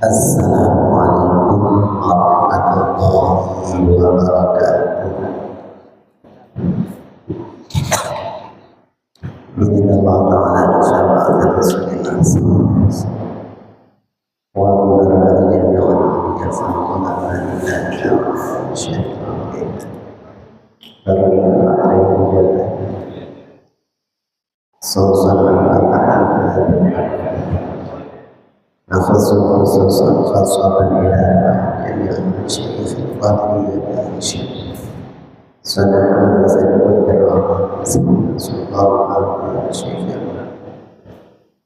Assalamualaikum warahmatullahi wabarakatuh. Bismillah ta'ala bismillah rasulillah wa bibarakatuh ya Allah ya sallallahu alaihi wa sallam. Barakallahu alaihi نفسه خصوصا خاصة إلى جميع المشايخ الفاضلين الشيخ صنع سلم الكرام صلى الله عليه وسلم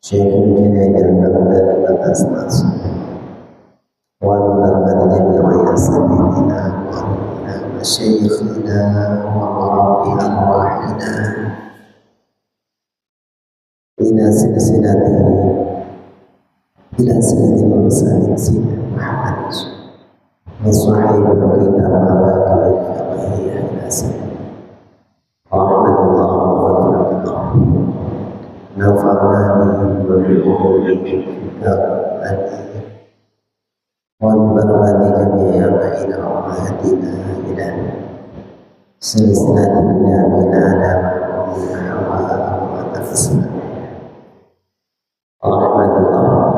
شيخ الجنيد البغداد الأساس والبغداد جميع سبيلنا ومشايخنا ومربي أرواحنا إلى سلسلته إلى سيد المرسلين سيدنا محمد وصحيح الكتاب مبادئ الفقهية إلى سيدنا رحمة الله ورحمة الله نفعنا به وبأمور الكتاب الأدية وببركة جميع أبائنا وأمهاتنا إلى سلسلة من آدم وحواء وتفسير رحمة الله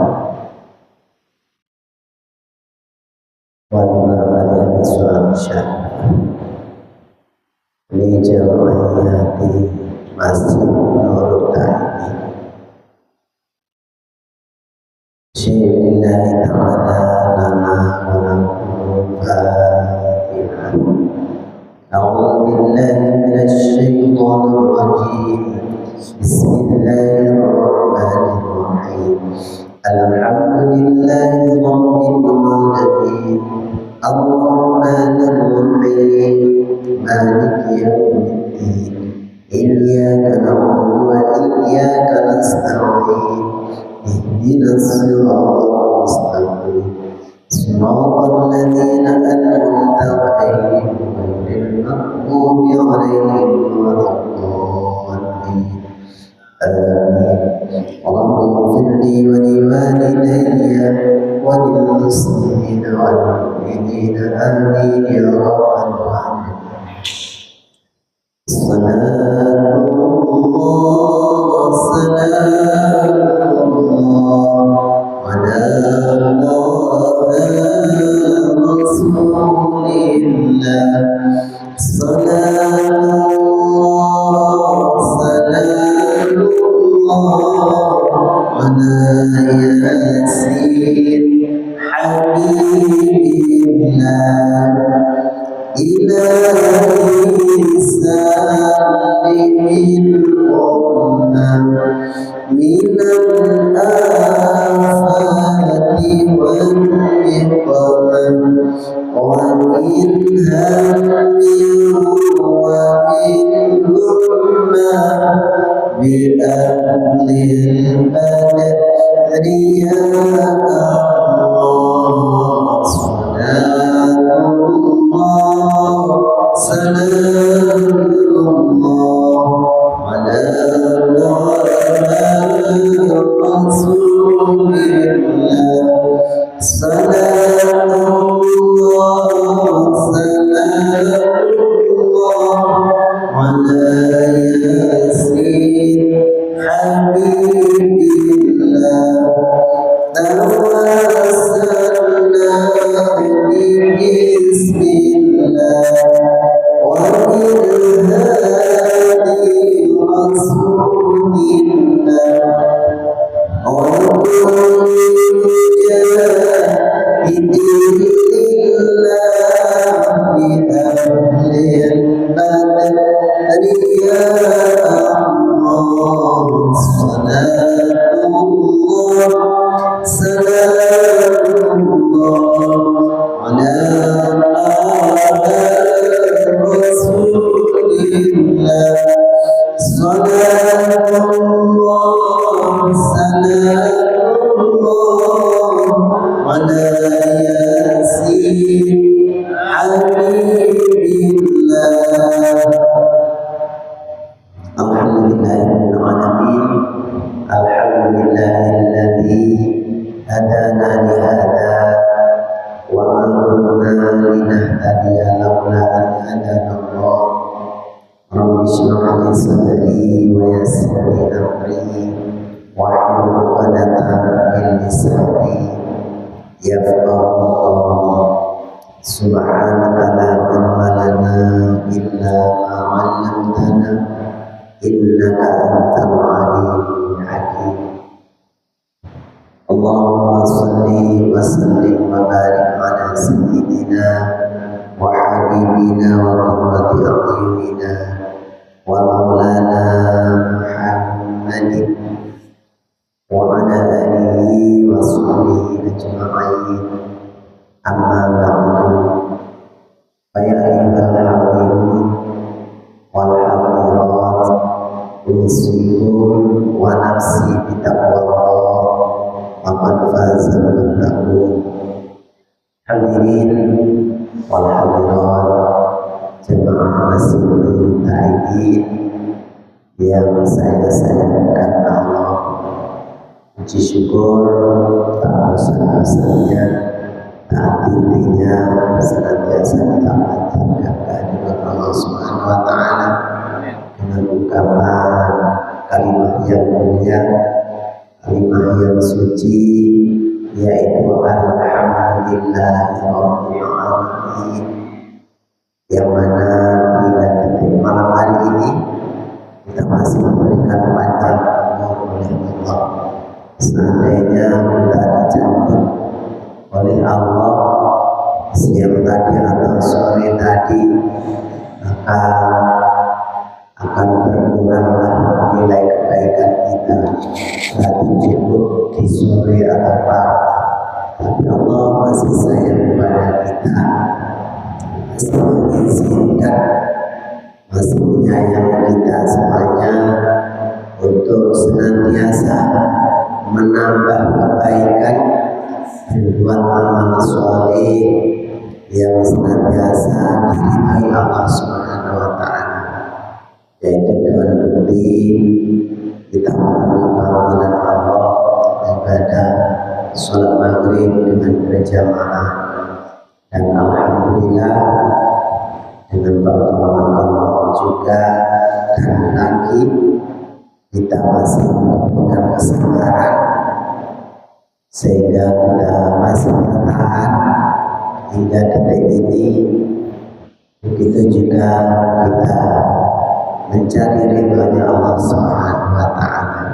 والبركة بسؤال الشافع لجمعيات مسجد نور التعليم شيء الله تعالى لنا ولكم فاتحة أعوذ بالله من الشيطان الرجيم بسم الله الرحمن الرحيم الحمد لله رب العالمين الرحمن الرحيم مالك يوم الدين إياك نعبد وإياك نستعين اهدنا الصراط المستقيم صراط الذين أنعمت عليهم غير المغضوب عليهم ولا الضالين آمين. اللهم اغفر لي ولوالدي وللمسلمين والمؤمنين آمين يا رب العالمين. صلاة الله سلام الله على رسول الله صلاة الله سلام على ياسين حبيبنا إلهي سالم الأمة من الآفات والنقم ومن هم ومن غمة بأهل البدر يا الله صلاة الله سلام الله على رسول الله صلاة الله سلام الله على ياسين حبيب الله توسلنا بسم الله وبالهادي رسول الله وكل جاهد لله بأهل البدر يا الله صلاة الله سلام الله على رسول الله صلاة الله سلام الله على ياسين حبيب الله. الحمد لله رب العالمين الحمد لله الذي هدانا لهذا yafqahu qawli. Subhanaka la ilma lana illa ma 'allamtana innaka antal alimul hakim. Allahumma salli wa sallim wa barik ala sayyidina wa habibina wa qurrati a'yunina wa maulana Muhammadin wa ala alihi wa sahbihi ajma'in. Amma ba'du. Fa ya ayyuhal hadirin wal hadirat, usikum wa nafsi bi taqwallah wa qad fazal muttaqun. Hadirin wal hadirat, jemaah masjidil taibin yang saya sayangkan Allah, puji syukur tak bosan-bosannya, tak intinya senantiasa kita panjatkan kehadirat Allah Subhanahu wa Ta'ala dengan ungkapan kalimat yang mulia, kalimat yang suci, yaitu alhamdulillahirabbil alamin, yang mana hingga detik malam hari ini kita masih memberikan panjang umur oleh Allah. Seandainya kita dijamin oleh Allah siang tadi atau sore tadi, maka akan berkuranglah nilai kebaikan kita tadi cukup di sore atau pagi. Tapi Allah masih sayang kepada kita, masih mengizinkan, masih menyayangi kita semuanya untuk senantiasa menambah kebaikan, berbuat amal soleh yang senantiasa diridhai Allah Subhanahu wa Ta'ala, yaitu dengan bukti kita memenuhi panggilan Allah ibadah sholat maghrib dengan berjamaah, dan alhamdulillah dengan pertolongan Allah juga dan lagi kita masih memberikan kesabaran sehingga kita masih bertahan hingga detik ini. Begitu juga kita mencari ridhonya Allah Subhanahu wa Ta'ala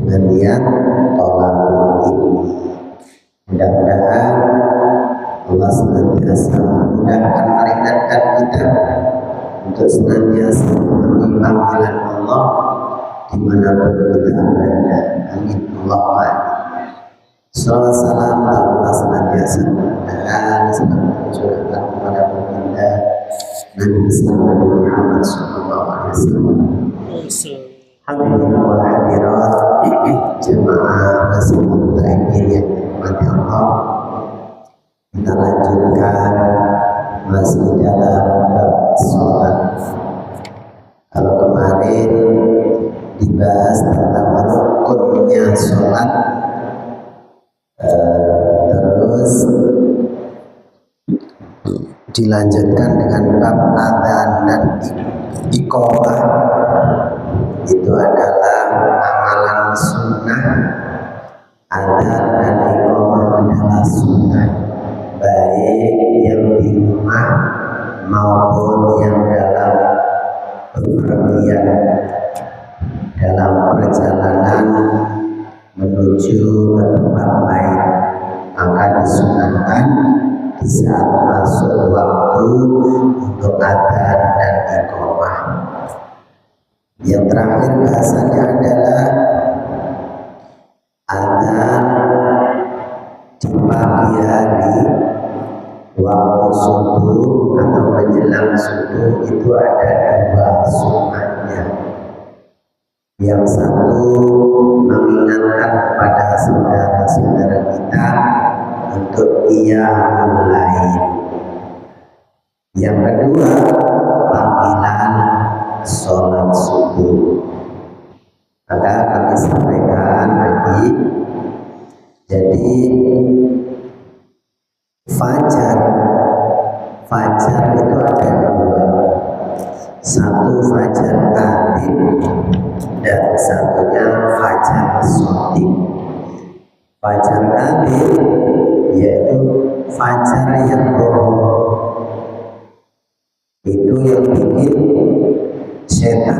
dengan niat tolak ini. Mudah-mudahan Allah senantiasa memudahkan, meringankan kita untuk senantiasa memenuhi panggilan Allah dimanapun kita berada. Amin Allahumma amin. Salawat salam Allah senantiasa dan selalu tercurahkan kepada baginda Nabi besar Nabi Muhammad SAW. Hadirin wal hadirat, jemaah masjidil taibin yang dirahmati Allah, kita lanjutkan masih dalam bab sholat. Kalau kemarin dibahas tentang rukunnya sholat, terus dilanjutkan dengan bab adzan dan iqamah. Itu adalah amalan sunnah. Adzan dan iqamah adalah sunnah, baik yang di rumah maupun yang dalam bepergian, dalam perjalanan menuju ke tempat lain, maka disunahkan di saat masuk waktu untuk adzan dan iqamah. Yang terakhir bahasanya adalah adzan di pagi hari waktu subuh atau menjelang subuh itu ada dua sunnahnya. Yang satu mengingatkan kepada saudara-saudara kita untuk qiyamul lail. Yang kedua panggilan sholat subuh. Maka kami sampaikan lagi, jadi fajar itu ada dua, satu fajar kadzib dan satunya fajar shadiq. Fajar kadzib fajar yang bohong itu yang bikin setan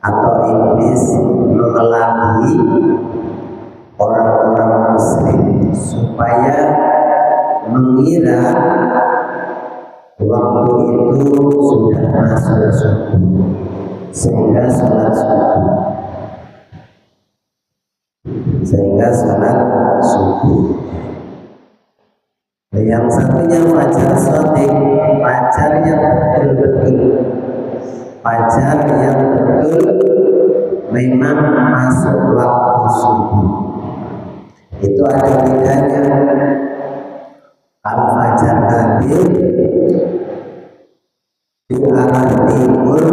atau iblis mengelabui orang-orang muslim supaya mengira waktu itu sudah masuk subuh sehingga sholat subuh. Yang satunya fajar shadiq, fajar yang betul-betul, fajar yang betul memang masuk waktu subuh. Itu ada bedanya. Kalau fajar tadi di arah timur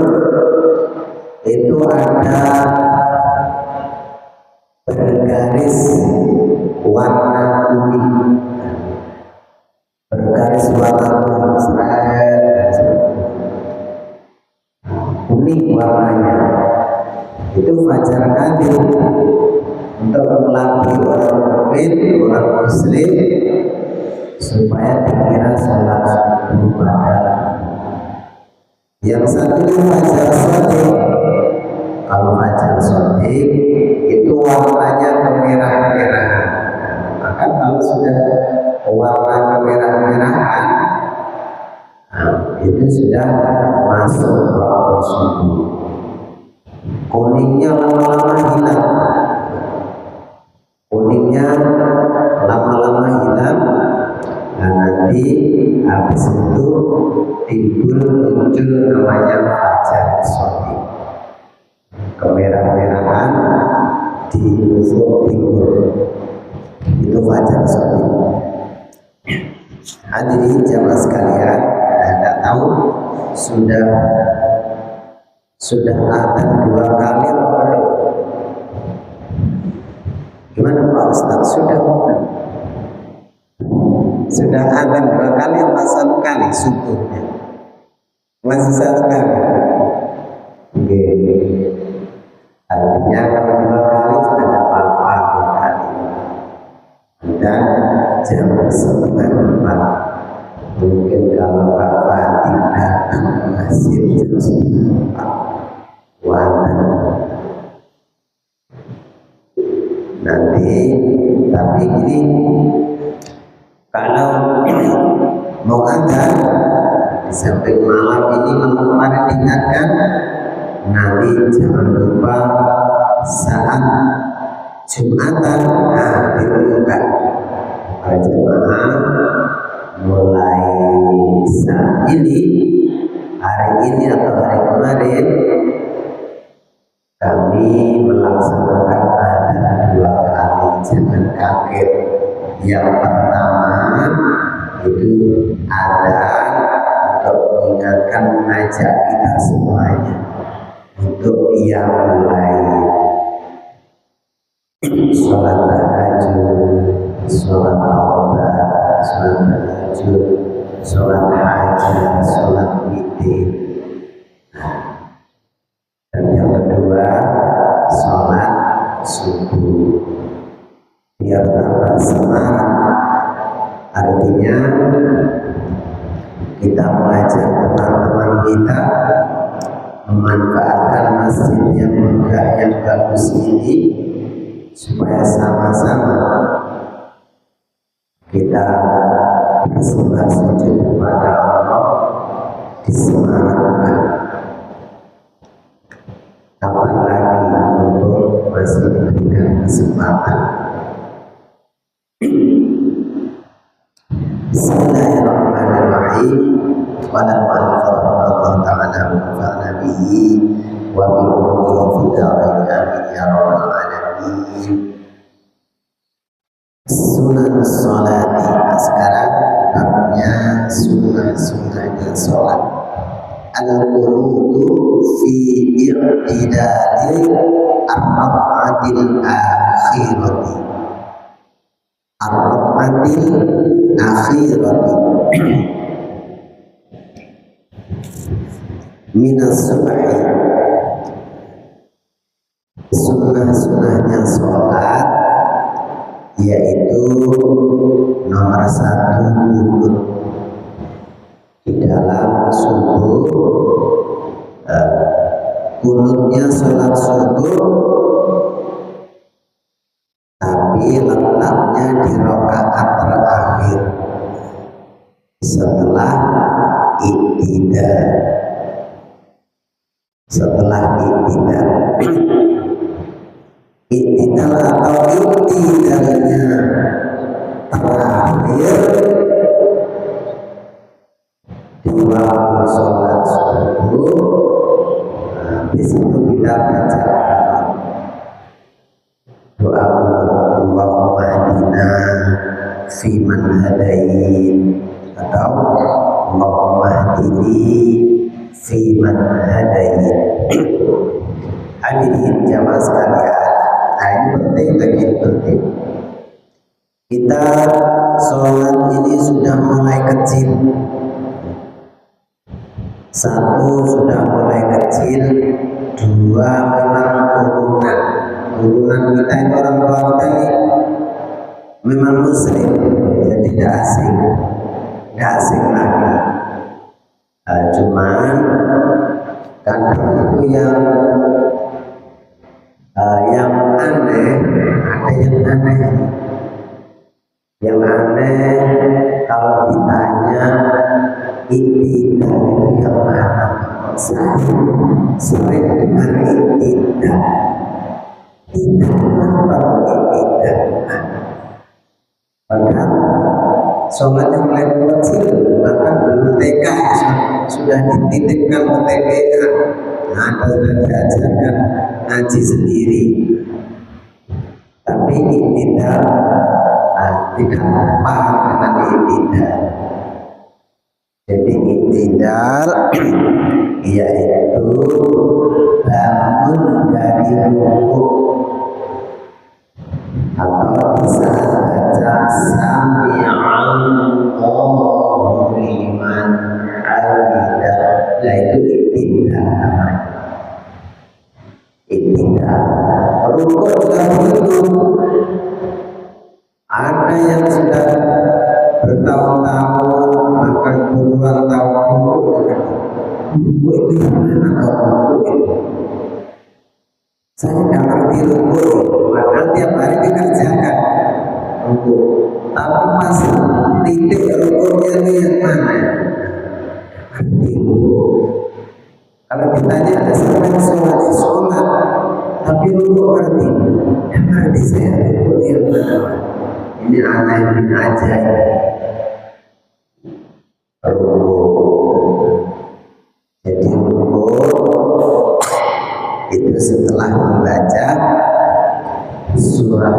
itu ada bergaris warna kuning, bergaris warna kuning warnanya. Itu fajar kadir untuk melatih orang mukmin, orang muslim supaya dikira sholat subuh pada. Yang satunya fajar shadiq. Kalau fajar shadiq itu warnanya kemerah-merahan. Maka kalau sudah warna kemerah-merahan, itu sudah masuk waktu subuh. Kuningnya lama-lama hilang. Kuningnya lama-lama hilang. Nah nanti habis itu muncul namanya fajar shadiq. Kemerah-merahan di ufuk timur itu fajar shadiq. Hadirin jamaah sekalian, Anda tahu sudah ada 2 kali atau belum? Gimana Pak Ustadz? Sudah belum? Sudah ada 2 kali atau 1 kali subuhnya? Masih 1 kali? Oke. Artinya kalau 2 kali juga ada apa-apa 2 kali. Dan jam 3:30. Mungkin kalau Pak Fatih datang ke masjid jam 3:30, nanti tapi gini, kalau mau adzan di samping malam ini kemarin diingatkan, nanti jangan lupa saat Jumatan diumumkan jemaah mulai saat ini, hari ini atau hari kemarin kami melaksanakan ada 2 kali, jangan kaget. Yang pertama itu ada untuk mengingatkan, mengajak kita semuanya untuk mulai sholat tahajud, sholat taubat, sholat tahajud, sholat hajat, sholat witir. Dan yang kedua sholat subuh, biar tambah semangat. Artinya kita mengajak teman-teman kita memanfaatkan masjid yang megah, yang bagus ini, supaya sama-sama kita bersembah sujud kepada Allah, disemangatkan. Kapan lagi untuk masih diberikan kesempatan. Bismillahirrahmanirrahim. Wa Allah ta'ala wa nabihi wa bi ummihi fi darain amin ya rabbal alamin. Sunan sholati. Sekarang babnya sunnah-sunnahnya sholat. Al-qunutu fi i'tidali ar-rak'atil akhirati. Ar-rak'atil akhirati minas subhi. Sunnah-sunnahnya sholat yaitu nomor 1 kunut di dalam subuh. Kunutnya sholat subuh, tapi letaknya di rakaat terakhir setelah iktidal. Iktidal atau iktidalnya terakhir di waktu sholat subuh. Habis itu kita baca doa Allahumma hdina fi man hadain atau Allahumma hdini fi man hadain. Hadirin jamaah sekalian, nah ini penting. Kita sholat ini sudah mulai kecil. 1 sudah mulai kecil, 2 memang turunan kita itu orang tua kita ini memang muslim, jadi tidak asing lagi. Cuman kadang itu yang aneh, ada yang aneh kalau ditanya iktidal itu yang mana? Sering dengar iktidal. Tidak perlu iktidal. Padahal sholatnya mulai kecil, bahkan belum TK sudah dititipkan ke TPA. Nah, sudah diajarkan ngaji sendiri. Tapi iktidal tidak paham dengan iktidal. Jadi iktidal yaitu bangun dari rukuk atau bisa baca sami'allahu liman hamidah. Nah itu iktidal namanya. Iktidal. Rukuk juga begitu. Ada yang sudah bertahun-tahun bahkan puluhan tahun rukuk itu yang mana rukuk itu? Saya tidak ngerti rukuk, padahal tiap hari dikerjakan rukuk. Tapi pas titik rukuknya itu yang mana? Ngerti rukuk. Kalau ditanya ada siapa yang sholat, tapi rukuk ngerti? Yang ngerti saya rukuk yang mana? Ini aneh bin ajaib. Jadi rukuk itu setelah membaca surah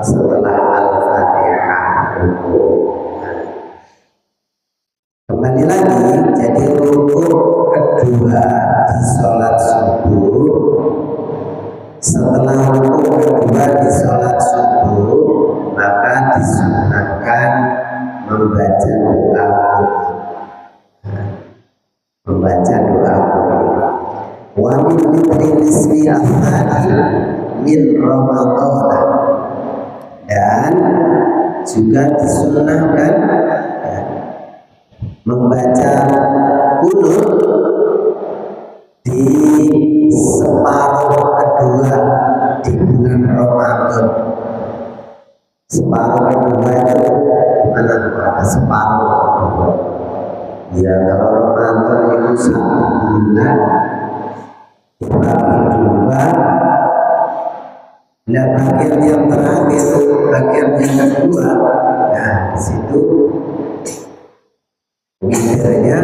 setelah Al-Fatihah. Kembali lagi, jadi rukuk kedua di sholat subuh. Setelah rukuk kedua di sholat subuh, maka disunahkan membaca doa wa min fitri nisfi athani min Ramadan, dan juga disunahkan membaca kunut di separuh kedua di bulan Ramadan. Separuh kedua itu mana? Ada separuh kedua. Ya kalau Ramadan itu 1 bulan dibagi 2, nah bagian yang terakhir, bagian yang kedua, nah di situ witirnya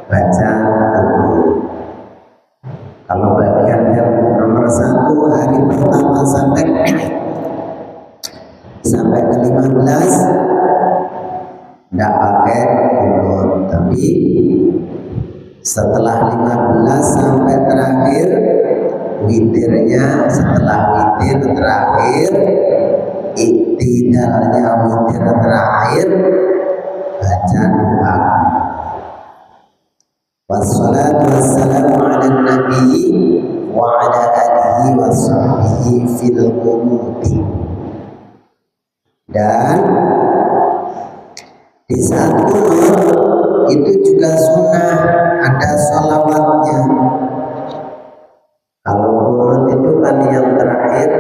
baca dulu. Kalau bagian yang nomor 1 hari pertama sampai ke 15 tidak pakai kunut, tapi setelah 15 sampai terakhir witirnya, setelah witir terakhir iktidalnya witir terakhir baca doa. Wassalatu wassalamu ala nabi wa ala alihi wa sahbihi fil qunuti. Dan di saat kunut itu juga sunnah ada sholawatnya. Kalau kunut itu kan yang terakhir,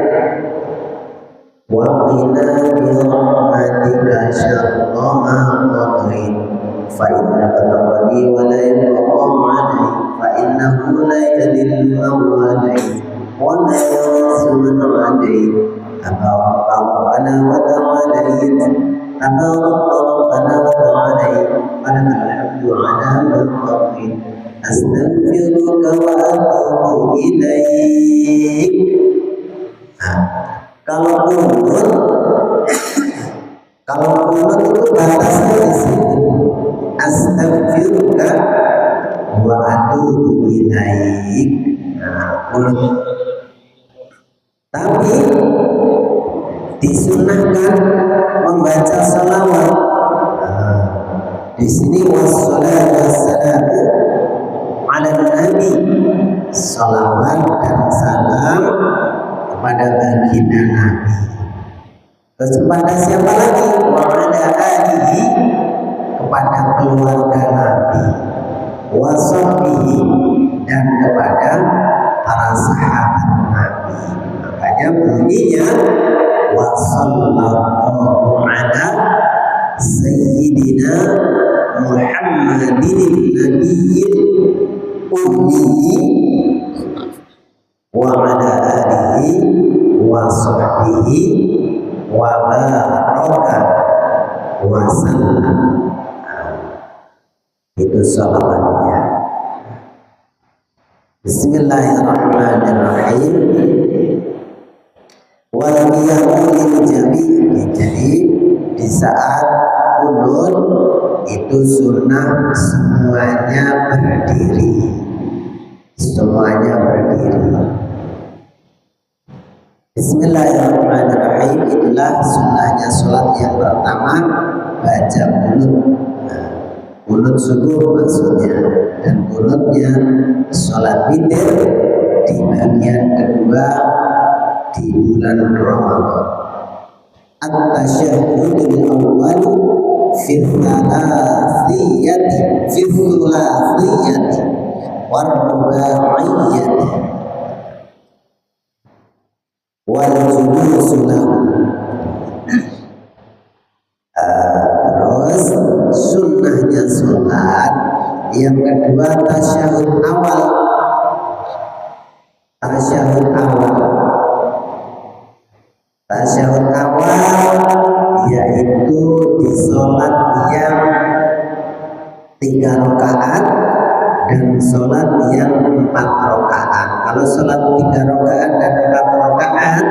wa qina bi rahmatika syarra ma qadait fa innaka taqdi wa la yuqam alaik fa innahu la yadillu awalait wa la yansu man adait tabarakana wa ta'alait tabarakana wa ta'alait falakal hamdu ala ma qadait astaghfiruka wa atubu ilaik. Kalau kunut itu batasnya di situ. Astaghfiruka wa atubu ilaik. Kunut. Tapi disunahkan membaca salawat. Di sini wassalatu wassalamu ala nabi, salawat dan salam kepada baginda Nabi. Terus kepada siapa lagi? Wa ala alihi, kepada keluarga Nabi. Wa sahbihi, dan kepada para sahabat Nabi. Makanya bunyinya wa sallallahu ala sayyidina Muhammadin nabiyyin ummi wa ala alihi wa sahbihi wa baraka wa sallam. Itu salawatnya. Bismillahirrahmanirrahim. Wa yaqulul jami'. Jadi di saat kunut itu sunnah semuanya berdiri. Semuanya berdiri. Bismillahirrahmanirrahim. Itulah sunnahnya sholat yang pertama, baca kunut. Kunut subuh maksudnya, dan kunutnya sholat witir di bagian kedua di bulan Ramadan. At-tasyahhudul awwal fi thalathiyati war rubaiyati wal julusu lahu. Terus sunnahnya sholat yang kedua tasyahud awal. Tasyahud awal yaitu di sholat yang 3 rakaat dan sholat yang 4 rakaat. Kalau sholat 3 rakaat dan 4 rakaat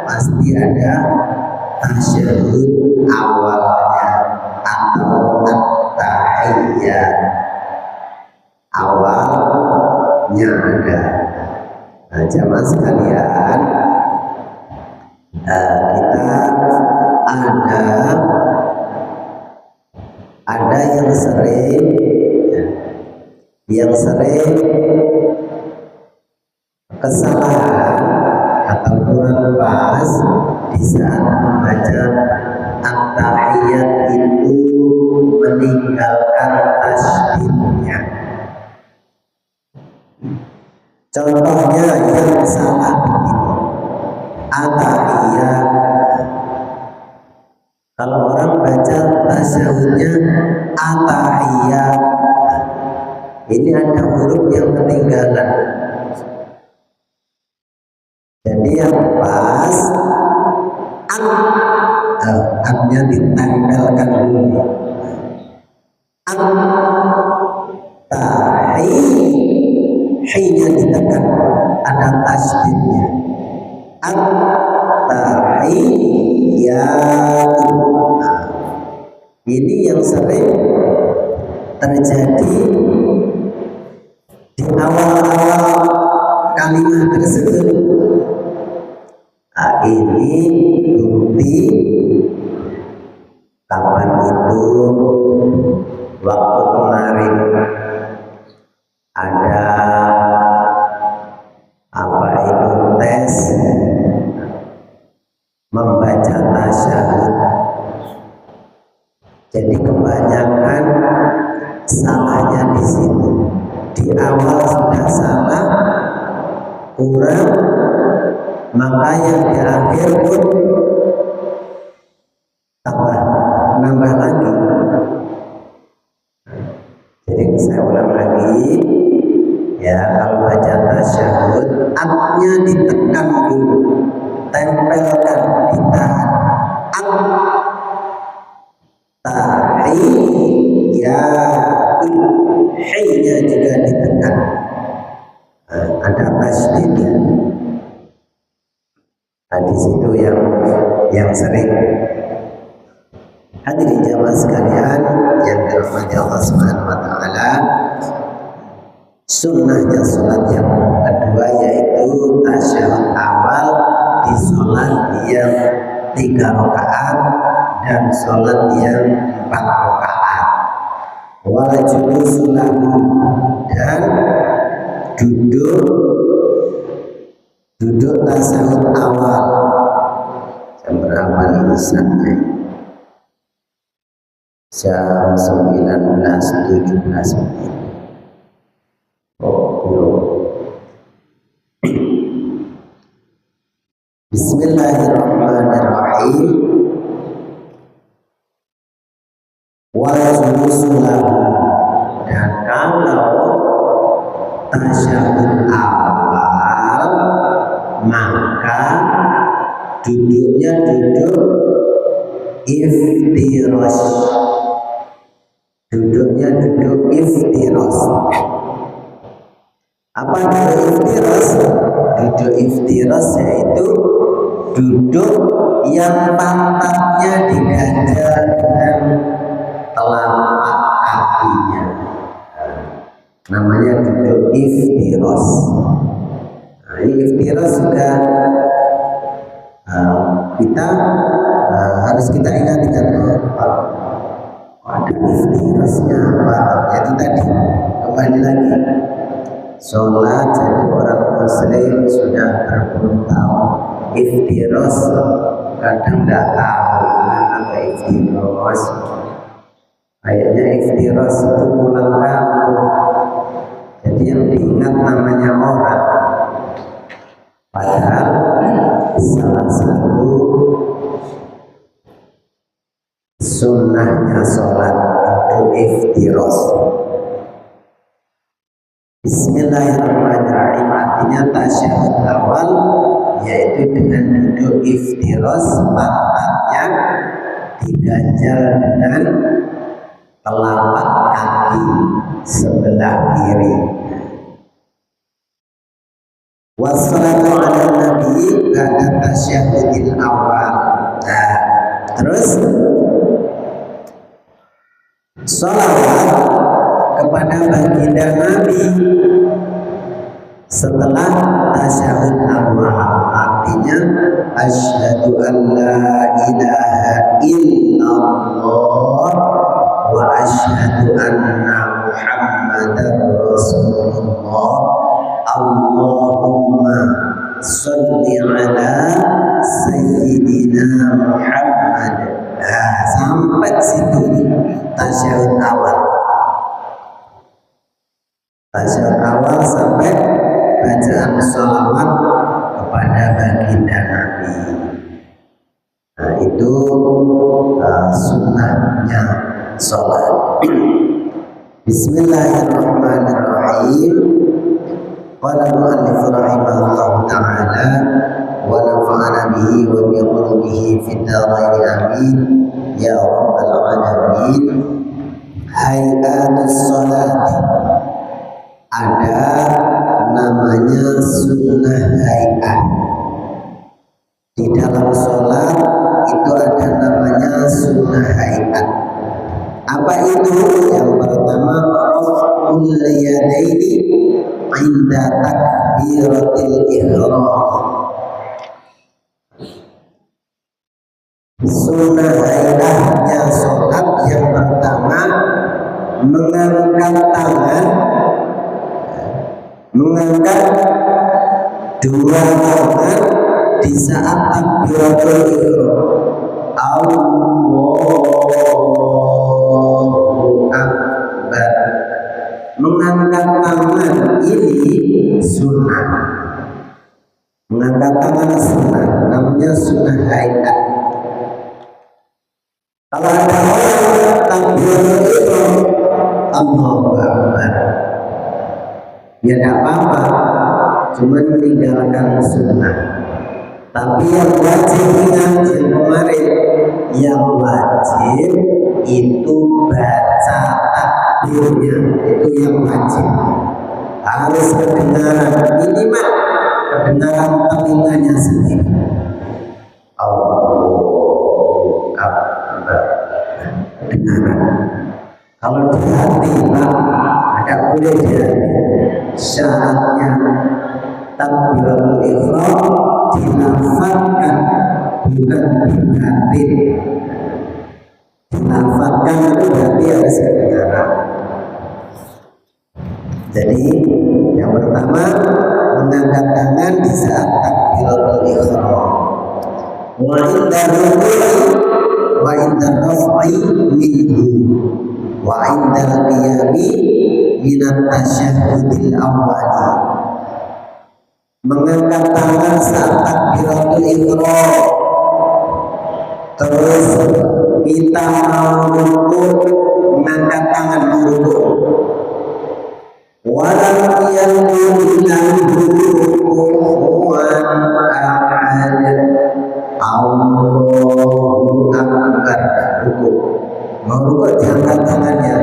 pasti ada tasyahud awalnya atau at-tahiyyat awalnya ada. Nah, jamaah sekalian, kita ada yang sering kesalahan atau kurang pas di saat membaca at-tahiyyat itu meninggalkan tasydidnya. Contohnya yang salah begini, at-tahiyyat. Kalau orang baca tasyahudnya at-tahiyyat, ini ada huruf yang ketinggalan. Jadi yang pas at-nya ditempelkan dulu. Hi-nya ditekan, ada tasydidnya. At-tahiyyat. Ini yang sering terjadi di awal-awal kalimat tersebut. Ini bukti kapan itu, waktu kemarin ada tes membaca tasyahud saya ulang lagi ya, kalau baca tasyahud atnya ditekan dulu, tempelkan, ditahan. At-tahiyyatu, hay-nya juga ditekan, ada tasydidnya. Hadis itu yang sering. Hadirin jamaah sekalian yang dirahmati Allah Subhanahu wa taala, sunnahnya sholat yang kedua yaitu tasyahud awal di sholat yang 3 rakaat dan sholat yang 4 rakaat. Wala julusu lahu, dan duduk tasyahud awal. Jam berapa nih isanya? Jam 19.17 menit. Oh, belum. Bismillahirrahmanirrahim. Wa julusulahu, dan kalau tasyahud awal maka duduknya duduk iftiras. Duduknya duduk iftiras. Apa duduk iftiras? Duduk iftiras yaitu duduk yang pantatnya diganjal dengan telapak kakinya. Namanya duduk iftiras. Nah, ini iftiras juga kita harus kita ingat-ingat ada iftirasnya apa. Jadi tadi kembali lagi, sholat jadi orang muslim sudah berpuluh tahun, iftiras kadang tidak tahu apa iftiras. Kayaknya iftiras itu pulang kampung, jadi yang diingat namanya orang. Padahal salah satu sunnahnya sholat itu iftiras. Bismillahirrahmanirrahim artinya tasyahud awal yaitu dengan duduk iftiras, pantatnya diganjal dengan telapak kaki sebelah kiri. Wassalatu ala nabi ba'da tasyahudil awal. Nah, terus sholawat kepada baginda Nabi setelah tasyahud awal, artinya asyhadu an la ilaha illallah wa asyhadu anna muhammadar rasulullah. Allahumma sholli ala sayyidina Muhammad. Nah, sampai situ tasyahud awal. Tasyahud awal sampai bacaan sholawat kepada baginda Nabi. Nah, itu sunnahnya sholat. Bismillahirrahmanirrahim. Qala al-mu'allif rahimahullah ta'ala wa nafa'ana bihi wa bi qulubihi fid dharain amin ya rabbal alamin. Hayatus salati, ada namanya sunnah hayat. Di dalam sholat itu ada namanya sunnah hayat. Apa itu? Yang pertama, raf'ul yadaini inda takbiratil ihram. Sunnah hayatnya sholat yang pertama, mengangkat tangan, mengangkat dua tangan di saat takbiratul ihram. Allahu Akbar. Mengangkat tangan ini sunnah. Mengangkat tangan sunnah, namanya sunnah hayat. Kalau ada orang takbiratul ihram, Allahu Akbar, ya tidak apa-apa, cuma meninggalkan sunnah. Tapi yang wajib ingat yang kemarin, yang wajib itu baca takbirnya, itu yang wajib. Harus kedengaran, minimal kedengaran telinganya sendiri. Allahu Akbar, kedengaran. Kalau di hati Pak, tidak boleh di hati. Syaratnya takbiratul ihram dilafazkan, bukan dibatin. Dilafazkan itu berarti harus kedengaran. Jadi yang pertama, mengangkat tangan di saat takbiratul ihram. Wa inda ruku'i wa inda raf'i minhu wa inda qiyami minat tasyahhudil awwali. Mengangkat tangan saat takbiratul ihram, terus kita mau rukuk, mengangkat tangan mau rukuk. Walam yakun lahu kufuwan ahad. Allahu Akbar, rukuk. Mau rukuk diangkat tangannya,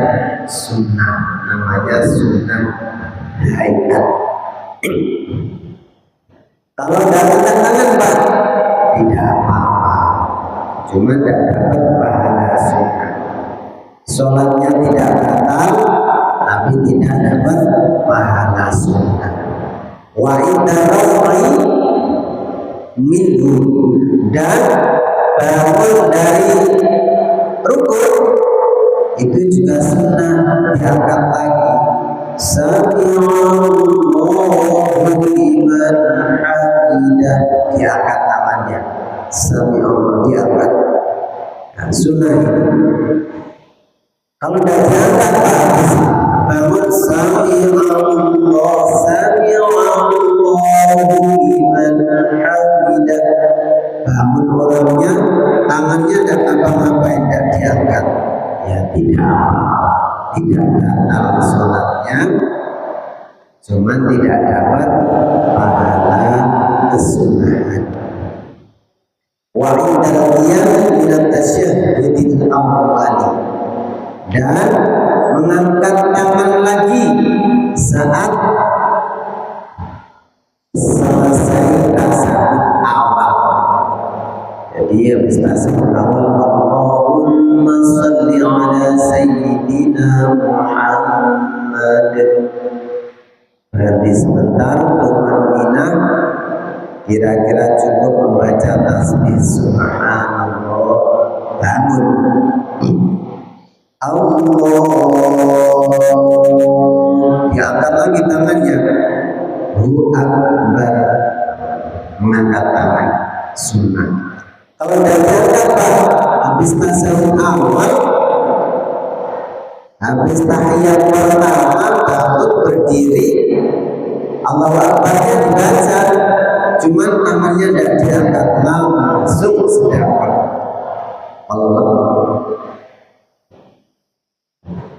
sunnah, namanya sunnah hayat. Kalau tidak angkat tangan Pak, tidak apa-apa, cuma tidak dapat pahala sunnah. Sholatnya tidak batal, tapi tidak dapat pahala sunnah. Wa inda raf'i minhu, dan bangun dari rukuk itu juga sunnah, diangkat lagi. Sami'allahu liman hamidah, diangkat tangannya. Sami'allahu, diangkat. Nah, sunnah ini. Kalau tidak diangkat bangun sami'allahu liman hamidah, bangun orangnya, tangannya dan apa-apa tidak diangkat, ya tidak batal sholatnya, cuma tidak dapat pahala kesunahan. Wa indal qiyam minat tasyahhudil awwali, dan mengangkat tangan lagi saat selesai tasawuf awal. Jadi habis tasawuf awal, Allahumma sholli ala sayyidina Muhammad, berhenti sebentar untuk aminah, kira-kira cukup membaca tasbih subhanallah, bangun. Allah, diangkat lagi tangannya. Hu Akbar, mengangkat tangan, sunnah. Kalau tidak diangkat, habis tasawuf awal, habis tahiyat pertama, takut berdiri, Allahu Akbarnya dibaca, cuman tangannya tidak diangkat, langsung sedekah. Allah,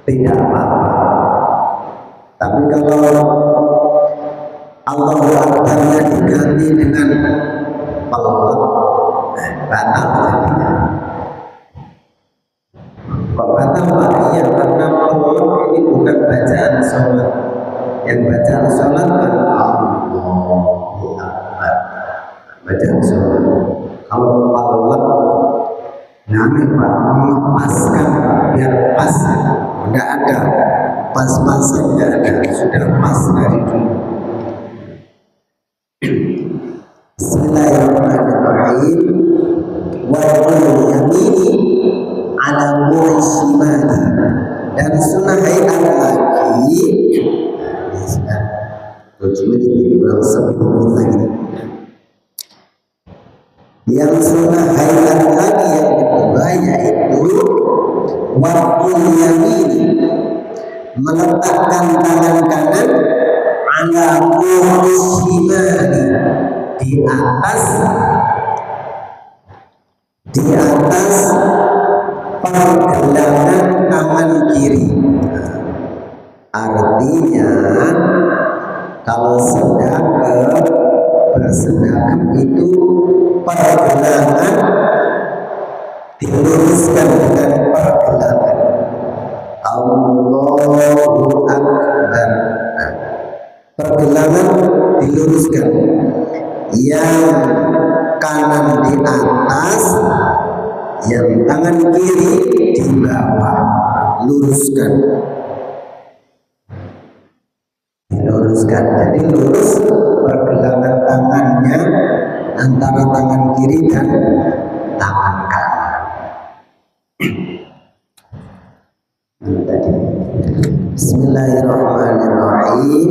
tidak apa-apa. Tapi kalau Allahu Akbarnya diganti dengan pelot, batal jadinya. Kok batal Pak? Iya, karena pelot ini bukan bacaan sholat. Yang bacaan sholat kan Allahu Akbar, bacaan sholat. Kalau pelot, namanya Pak, melepaskan biar pas. Tidak ada pas-pasan, tidak ada, sudah pas dari dulu. Bismillahirrahmanirrahim. Wa yamini ala mu'ishimani, dan sunnah hayat lagi. Cuma ini berapa 10 menit lagi. Yang sunnah hayat lagi yang kedua yaitu waqul yamini, meletakkan tangan kanan ala mu'ishimani, di atas pergelangan tangan kiri. Artinya tangan kiri di bawah, luruskan, diluruskan. Jadi lurus pergelangan tangannya antara tangan kiri dan tangan kanan. Bismillahirrahmanirrahim.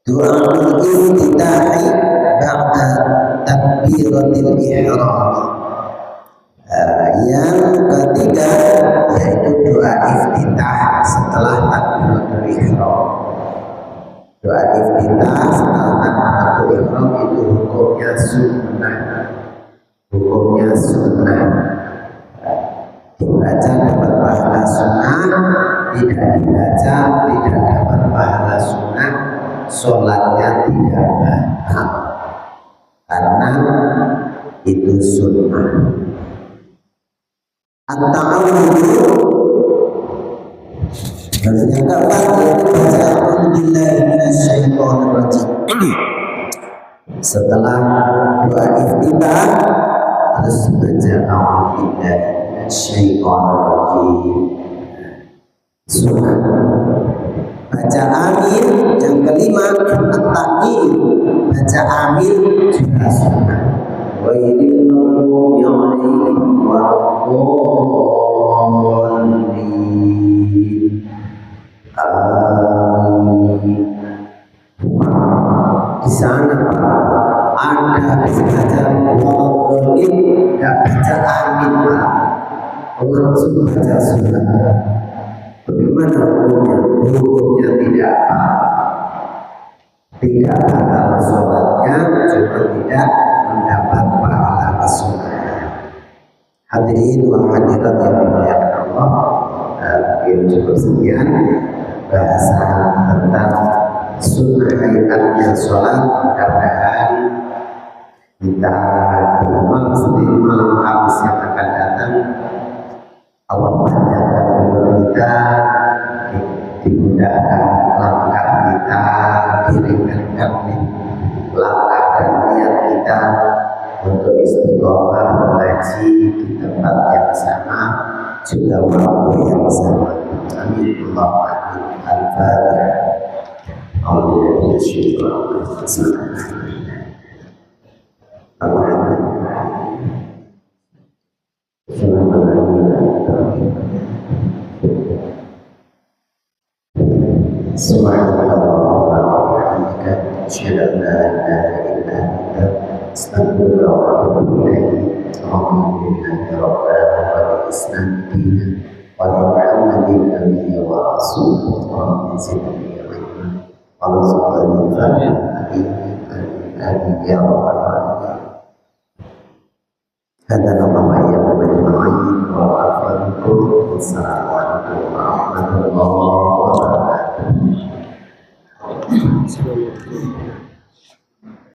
Doa iftitahi ba'da takbiratil ihram. Yang ketiga yaitu doa iftitah setelah takbiratul ihram. Doa iftitah setelah takbiratul ihram itu hukumnya sunnah. Hukumnya sunnah. Dibaca dapat pahala sunnah, tidak dibaca tidak dapat pahala sunnah, sholatnya tidak batal karena itu sunnah. At-ta'awudhu yang keempat yaitu baca a'udzubillahi minasyaitonirrajim. Setelah doa iftitah terus baca a'udzubillahi minasyaitonirrajim. Sunnah. Baca amin yang kelima at-ta'min. Baca amin juga sunnah. Wa idil maghdubi 'alaihim waladdallin. Amin. Di sana ada baca waladdallin, tidak baca amin, langsung baca sunnah. Bagaimana hukumnya? Hukumnya tidak apa-apa, tidak batal sholatnya, cuma tidak mendapat pahala sunnah. Hadirin wal hadirat yang dimuliakan Allah, mungkin cukup sekian bahasa tentang sunnah hayatnya sholat. Mudah-mudahan kita di malam Kamis yang akan datang Allah panjangkan umur kita, dimudahkan langkah kita, diringankan langkah dan niat kita untuk istiqomah mengaji di tempat yang sama, juga waktu yang sama. Amin. Allahumma amin. Al-Fatihah. Subhanallah wa bihamdika, asyhadu an la ilaha illa anta, astaghfiruka wa atubu ilaik. Alhamdulillahi rabbil alamin, Islam dinan wa Muhammadin nabiyyi wa rasulih wa zidni ilma. Allahumma amin ya rabbal alamin. Hada nama